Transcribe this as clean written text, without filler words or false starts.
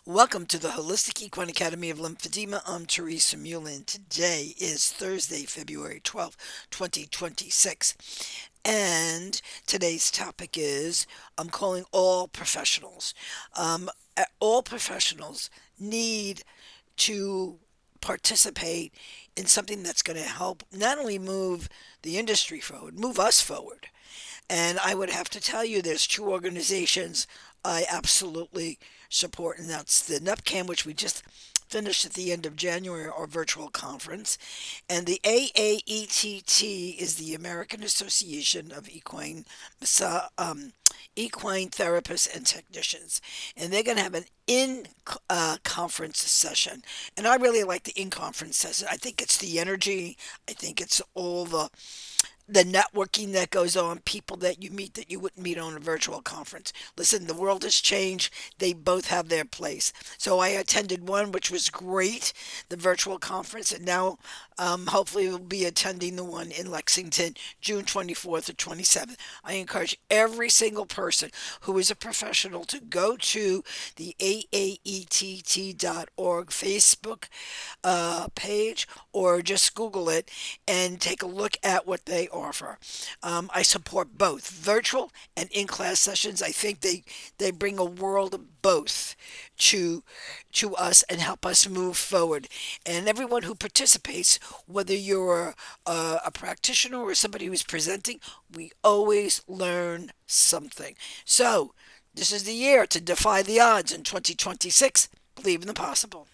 Welcome to the Holistic Equine Academy of Lymphedema. I'm Teresa Mulin. Today is Thursday, February 12th, 2026. And today's topic is I'm calling all professionals. All professionals need to participate in something that's going to help not only move the industry forward, move us forward. And I would have to tell you, there's two organizations I absolutely support, and that's the NUPCAM, which we just finished at the end of January, our virtual conference, and the AAETT is the American Association of Equine Therapists and Technicians, and they're going to have an in conference session. And I really like the in conference session. I think it's the energy. I think it's all the networking that goes on, people that you meet that you wouldn't meet on a virtual conference. Listen, the world has changed. They both have their place. So I attended one, which was great, the virtual conference, and now hopefully we'll be attending the one in Lexington, June 24th or 27th. I encourage every single person who is a professional to go to the AAETT.org Facebook page or just Google it and take a look at what they offer. I support both virtual and in-class sessions. I think they bring a world of both to to us and help us move forward. And everyone who participates, whether you're a practitioner or somebody who's presenting, we always learn something. So this is the year to defy the odds in 2026. Believe in the possible.